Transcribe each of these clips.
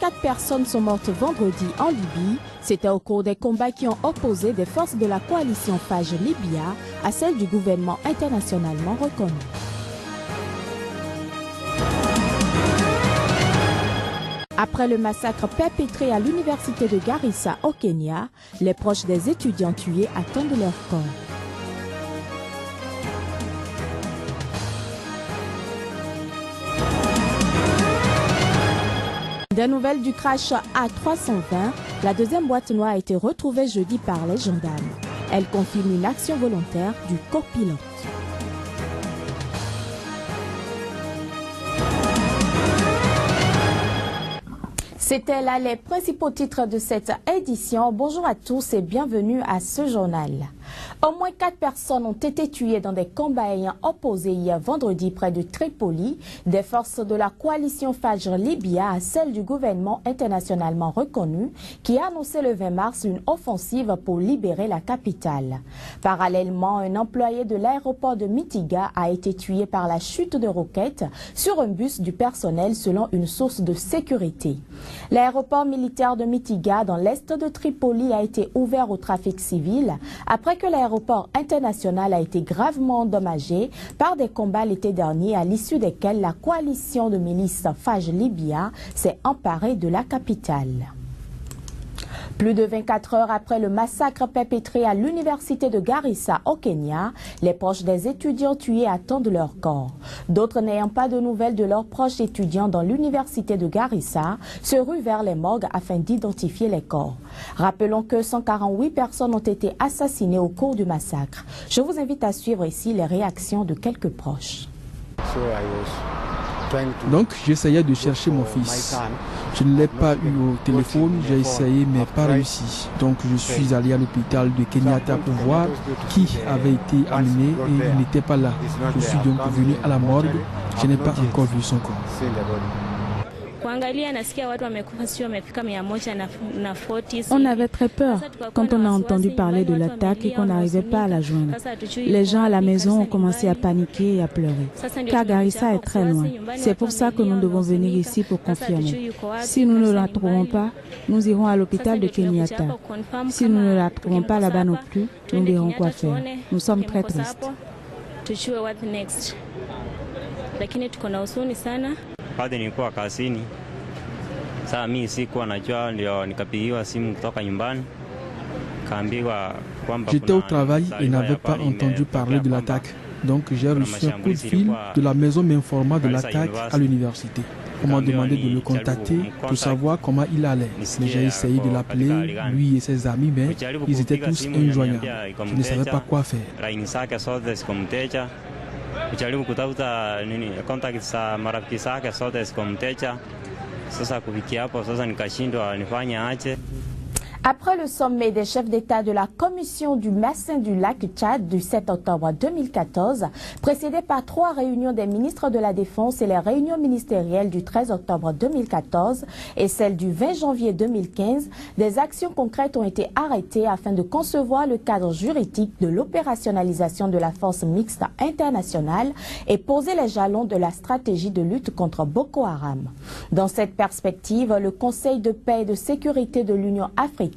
4 personnes sont mortes vendredi en Libye. C'était au cours des combats qui ont opposé des forces de la coalition Fage Libya à celles du gouvernement internationalement reconnu. Après le massacre perpétré à l'université de Garissa au Kenya, les proches des étudiants tués attendent leur corps. Des nouvelles du crash A320, la deuxième boîte noire a été retrouvée jeudi par les gendarmes. Elle confirme une action volontaire du copilote. C'était là les principaux titres de cette édition. Bonjour à tous et bienvenue à ce journal. Au moins 4 personnes ont été tuées dans des combats ayant opposé hier vendredi près de Tripoli des forces de la coalition Fajr Libya à celles du gouvernement internationalement reconnu qui a annoncé le 20 mars une offensive pour libérer la capitale. Parallèlement, un employé de l'aéroport de Mitiga a été tué par la chute de roquettes sur un bus du personnel selon une source de sécurité. L'aéroport militaire de Mitiga dans l'est de Tripoli a été ouvert au trafic civil après que l'aéroport international a été gravement endommagé par des combats l'été dernier à l'issue desquels la coalition de milices Fage Libya s'est emparée de la capitale. Plus de 24 heures après le massacre perpétré à l'université de Garissa au Kenya, les proches des étudiants tués attendent leur corps. D'autres n'ayant pas de nouvelles de leurs proches étudiants dans l'université de Garissa se ruent vers les morgues afin d'identifier les corps. Rappelons que 148 personnes ont été assassinées au cours du massacre. Je vous invite à suivre ici les réactions de quelques proches. Donc j'essayais de chercher mon fils. Je ne l'ai pas eu au téléphone, j'ai essayé mais pas réussi. Donc je suis allé à l'hôpital de Kenyatta pour voir qui avait été amené et il n'était pas là. Je suis donc venu à la morgue, je n'ai pas encore vu son corps. On avait très peur quand on a entendu parler de l'attaque et qu'on n'arrivait pas à la joindre. Les gens à la maison ont commencé à paniquer et à pleurer, car Garissa est très loin. C'est pour ça que nous devons venir ici pour confirmer. Si nous ne la trouvons pas, nous irons à l'hôpital de Kenyatta. Si nous ne la trouvons pas là-bas non plus, nous verrons quoi faire. Nous sommes très tristes. Wakati nilikuwa kazini, saa mimi sikuwa najua, ndio nikapigiwa simu kutoka nyumbani, kaambiwa kwamba j'étais au travail et n'avais pas entendu parler de l'attaque. Donc j'ai reçu un coup de fil de la maison m'informant de l'attaque à l'université. On m'a demandé de le contacter pour savoir comment il allait. Mais j'ai essayé de l'appeler, lui et ses amis, mais ils étaient tous injoignables. Je ne savais pas quoi faire. Kujaribu kutafuta contact za marafiki zake zote zikamteja. Sasa kufikia hapo sasa nikashindwa nifanye aje. Après le sommet des chefs d'État de la Commission du bassin du lac Tchad du 7 octobre 2014, précédé par 3 réunions des ministres de la Défense et les réunions ministérielles du 13 octobre 2014 et celle du 20 janvier 2015, des actions concrètes ont été arrêtées afin de concevoir le cadre juridique de l'opérationnalisation de la force mixte internationale et poser les jalons de la stratégie de lutte contre Boko Haram. Dans cette perspective, le Conseil de paix et de sécurité de l'Union africaine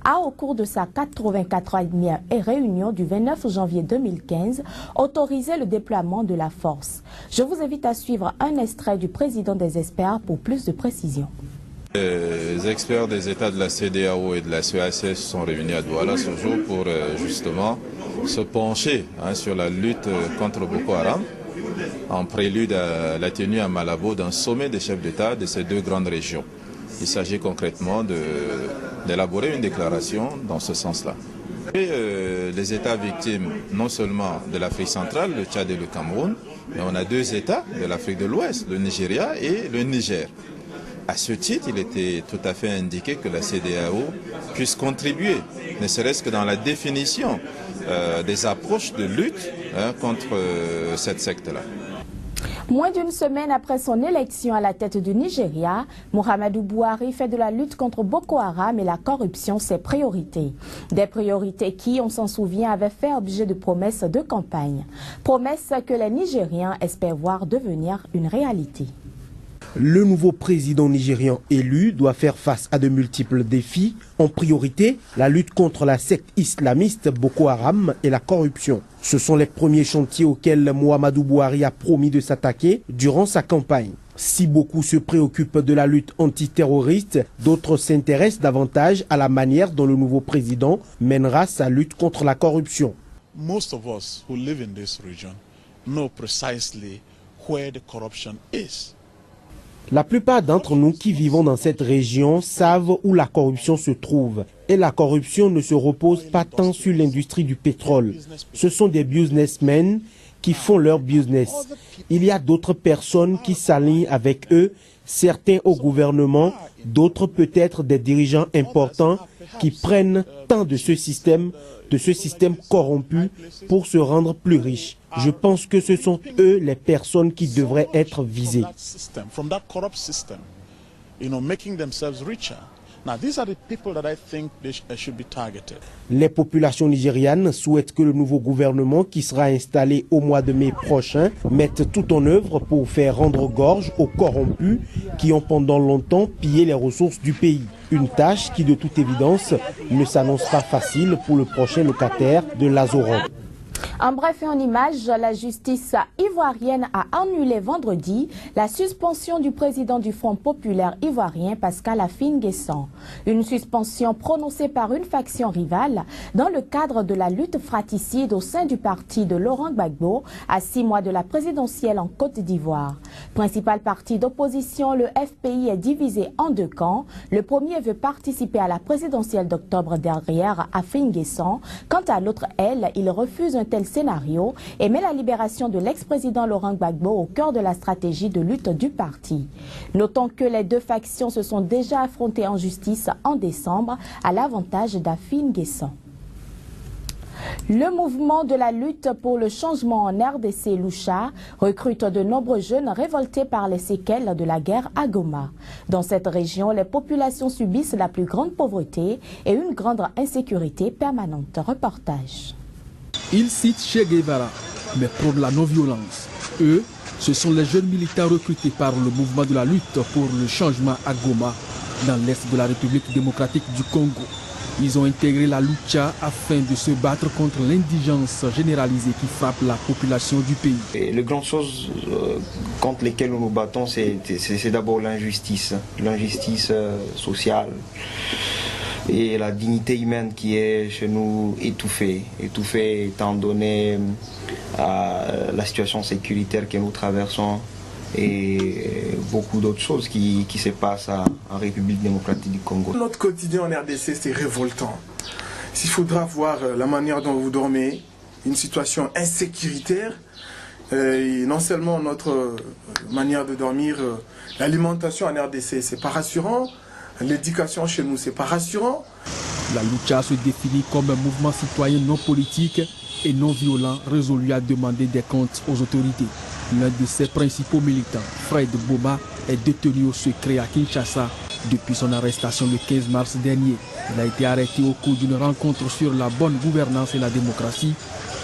a, au cours de sa 84e réunion du 29 janvier 2015, autorisé le déploiement de la force. Je vous invite à suivre un extrait du président des experts pour plus de précisions. Les experts des États de la CEDEAO et de la CEACS sont réunis à Douala ce jour pour justement se pencher sur la lutte contre Boko Haram, en prélude à la tenue à Malabo d'un sommet des chefs d'État de ces 2 grandes régions. Il s'agit concrètement d'élaborer une déclaration dans ce sens-là. Les États victimes, non seulement de l'Afrique centrale, le Tchad et le Cameroun, mais on a 2 États de l'Afrique de l'Ouest, le Nigeria et le Niger. À ce titre, il était tout à fait indiqué que la CEDEAO puisse contribuer, ne serait-ce que dans la définition des approches de lutte contre cette secte-là. Moins d'une semaine après son élection à la tête du Nigeria, Muhammadu Buhari fait de la lutte contre Boko Haram et la corruption ses priorités. Des priorités qui, on s'en souvient, avaient fait objet de promesses de campagne. Promesses que les Nigériens espèrent voir devenir une réalité. Le nouveau président nigérian élu doit faire face à de multiples défis. En priorité, la lutte contre la secte islamiste Boko Haram et la corruption. Ce sont les premiers chantiers auxquels Muhammadu Buhari a promis de s'attaquer durant sa campagne. Si beaucoup se préoccupent de la lutte antiterroriste, d'autres s'intéressent davantage à la manière dont le nouveau président mènera sa lutte contre la corruption. Most of us who live in this region know precisely where the corruption is. La plupart d'entre nous qui vivons dans cette région savent où la corruption se trouve. Et la corruption ne se repose pas tant sur l'industrie du pétrole. Ce sont des businessmen qui font leur business. Il y a d'autres personnes qui s'alignent avec eux, certains au gouvernement, d'autres peut-être des dirigeants importants qui prennent tant de ce système corrompu pour se rendre plus riches. Je pense que ce sont eux les personnes qui devraient être visées. Les populations nigérianes souhaitent que le nouveau gouvernement qui sera installé au mois de mai prochain mette tout en œuvre pour faire rendre gorge aux corrompus qui ont pendant longtemps pillé les ressources du pays. Une tâche qui de toute évidence ne s'annonce pas facile pour le prochain locataire de l'Azoran. En bref et en image, la justice ivoirienne a annulé vendredi la suspension du président du Front populaire ivoirien Pascal Affi-N'Guessan. Une suspension prononcée par une faction rivale dans le cadre de la lutte fratricide au sein du parti de Laurent Gbagbo à 6 mois de la présidentielle en Côte d'Ivoire. Principal parti d'opposition, le FPI est divisé en deux camps. Le premier veut participer à la présidentielle d'octobre derrière Affi-N'Guessan. Quant à l'autre, il refuse un tel scénario et met la libération de l'ex-président Laurent Gbagbo au cœur de la stratégie de lutte du parti. Notons que les deux factions se sont déjà affrontées en justice en décembre à l'avantage d'Affi-N'Guessan. Le mouvement de la lutte pour le changement en RDC Lucha recrute de nombreux jeunes révoltés par les séquelles de la guerre à Goma. Dans cette région, les populations subissent la plus grande pauvreté et une grande insécurité permanente. Reportage. Ils citent Che Guevara, mais prônent la non-violence. Eux, ce sont les jeunes militaires recrutés par le mouvement de la lutte pour le changement à Goma, dans l'est de la République démocratique du Congo. Ils ont intégré la lucha afin de se battre contre l'indigence généralisée qui frappe la population du pays. Et les grandes choses contre lesquelles nous nous battons, c'est d'abord l'injustice sociale. Et la dignité humaine qui est chez nous étouffée étant donné la situation sécuritaire que nous traversons et beaucoup d'autres choses qui se passent en République démocratique du Congo. Notre quotidien en RDC, c'est révoltant. S'il faudra voir la manière dont vous dormez, une situation insécuritaire, et non seulement notre manière de dormir, l'alimentation en RDC, c'est pas rassurant. L'éducation chez nous, c'est pas rassurant. La lucha se définit comme un mouvement citoyen non politique et non violent résolu à demander des comptes aux autorités. L'un de ses principaux militants, Fred Boma, est détenu au secret à Kinshasa depuis son arrestation le 15 mars dernier. Il a été arrêté au cours d'une rencontre sur la bonne gouvernance et la démocratie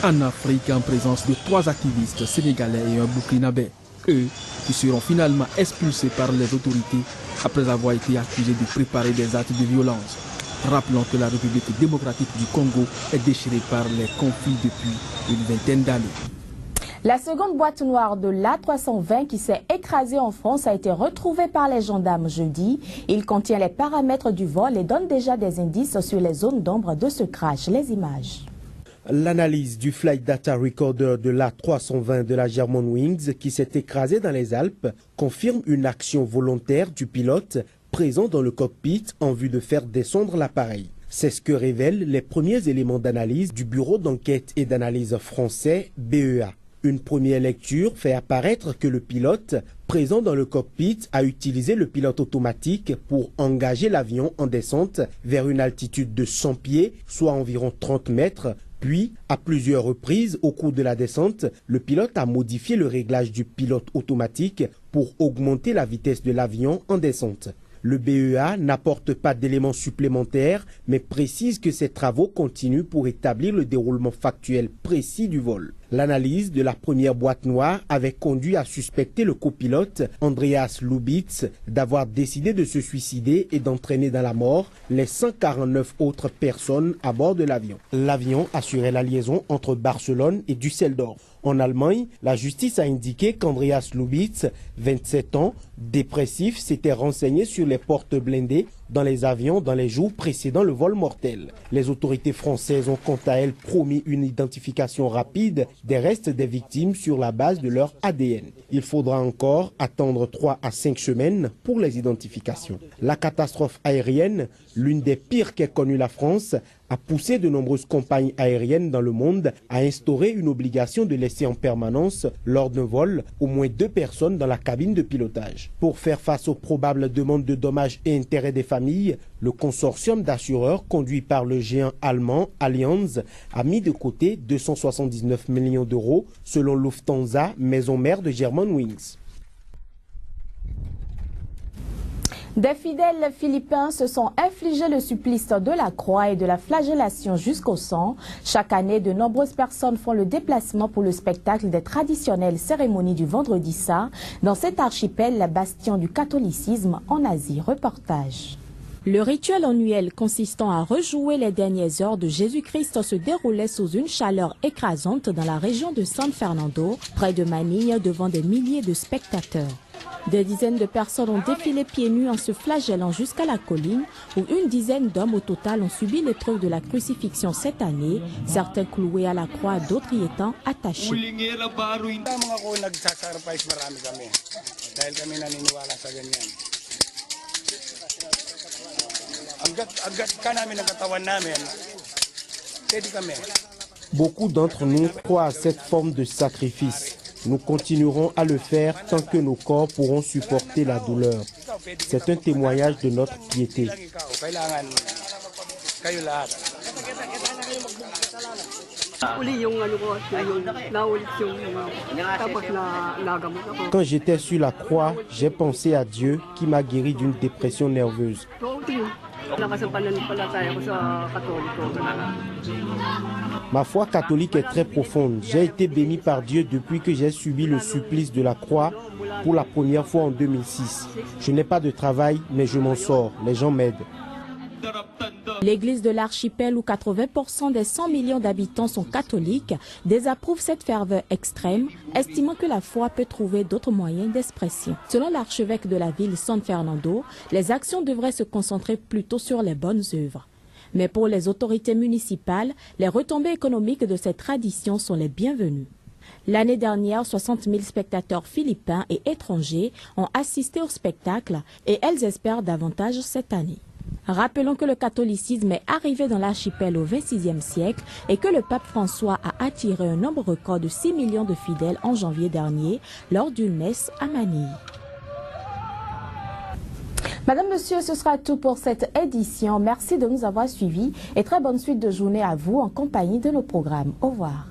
en Afrique en présence de 3 activistes sénégalais et un burkinabé. Eux qui seront finalement expulsés par les autorités après avoir été accusés de préparer des actes de violence. Rappelons que la République démocratique du Congo est déchirée par les conflits depuis une vingtaine d'années. La seconde boîte noire de l'A320 qui s'est écrasée en France a été retrouvée par les gendarmes jeudi. Il contient les paramètres du vol et donne déjà des indices sur les zones d'ombre de ce crash. Les images. L'analyse du Flight Data Recorder de l'A320 de la Germanwings qui s'est écrasé dans les Alpes confirme une action volontaire du pilote présent dans le cockpit en vue de faire descendre l'appareil. C'est ce que révèlent les premiers éléments d'analyse du Bureau d'enquête et d'analyse français BEA. Une première lecture fait apparaître que le pilote présent dans le cockpit a utilisé le pilote automatique pour engager l'avion en descente vers une altitude de 100 pieds, soit environ 30 mètres. Puis, à plusieurs reprises au cours de la descente, le pilote a modifié le réglage du pilote automatique pour augmenter la vitesse de l'avion en descente. Le BEA n'apporte pas d'éléments supplémentaires, mais précise que ces travaux continuent pour établir le déroulement factuel précis du vol. L'analyse de la première boîte noire avait conduit à suspecter le copilote Andreas Lubitz d'avoir décidé de se suicider et d'entraîner dans la mort les 149 autres personnes à bord de l'avion. L'avion assurait la liaison entre Barcelone et Düsseldorf. En Allemagne, la justice a indiqué qu'Andreas Lubitz, 27 ans, dépressif, s'était renseigné sur les portes blindées dans les avions dans les jours précédant le vol mortel. Les autorités françaises ont quant à elles promis une identification rapide des restes des victimes sur la base de leur ADN. Il faudra encore attendre 3 à 5 semaines pour les identifications. La catastrophe aérienne, l'une des pires qu'ait connue la France, a poussé de nombreuses compagnies aériennes dans le monde à instaurer une obligation de laisser en permanence, lors d'un vol, au moins 2 personnes dans la cabine de pilotage. Pour faire face aux probables demandes de dommages et intérêts des familles, le consortium d'assureurs conduit par le géant allemand Allianz a mis de côté 279 millions d'euros selon Lufthansa, maison mère de Germanwings. Des fidèles philippins se sont infligés le supplice de la croix et de la flagellation jusqu'au sang. Chaque année, de nombreuses personnes font le déplacement pour le spectacle des traditionnelles cérémonies du Vendredi Saint dans cet archipel, la bastion du catholicisme en Asie. Reportage. Le rituel annuel consistant à rejouer les dernières heures de Jésus-Christ se déroulait sous une chaleur écrasante dans la région de San Fernando, près de Manille, devant des milliers de spectateurs. Des dizaines de personnes ont défilé pieds nus en se flagellant jusqu'à la colline, où une dizaine d'hommes au total ont subi l'épreuve de la crucifixion cette année, certains cloués à la croix, d'autres y étant attachés. Beaucoup d'entre nous croient à cette forme de sacrifice. Nous continuerons à le faire tant que nos corps pourront supporter la douleur. C'est un témoignage de notre piété. Quand j'étais sur la croix, j'ai pensé à Dieu qui m'a guéri d'une dépression nerveuse. Ma foi catholique est très profonde. J'ai été béni par Dieu depuis que j'ai subi le supplice de la croix pour la première fois en 2006. Je n'ai pas de travail, mais je m'en sors. Les gens m'aident. L'église de l'archipel, où 80% des 100 millions d'habitants sont catholiques, désapprouve cette ferveur extrême, estimant que la foi peut trouver d'autres moyens d'expression. Selon l'archevêque de la ville San Fernando, les actions devraient se concentrer plutôt sur les bonnes œuvres. Mais pour les autorités municipales, les retombées économiques de cette tradition sont les bienvenues. L'année dernière, 60 000 spectateurs philippins et étrangers ont assisté au spectacle et elles espèrent davantage cette année. Rappelons que le catholicisme est arrivé dans l'archipel au XXIe siècle et que le pape François a attiré un nombre record de 6 millions de fidèles en janvier dernier lors d'une messe à Manille. Madame, Monsieur, ce sera tout pour cette édition. Merci de nous avoir suivis et très bonne suite de journée à vous en compagnie de nos programmes. Au revoir.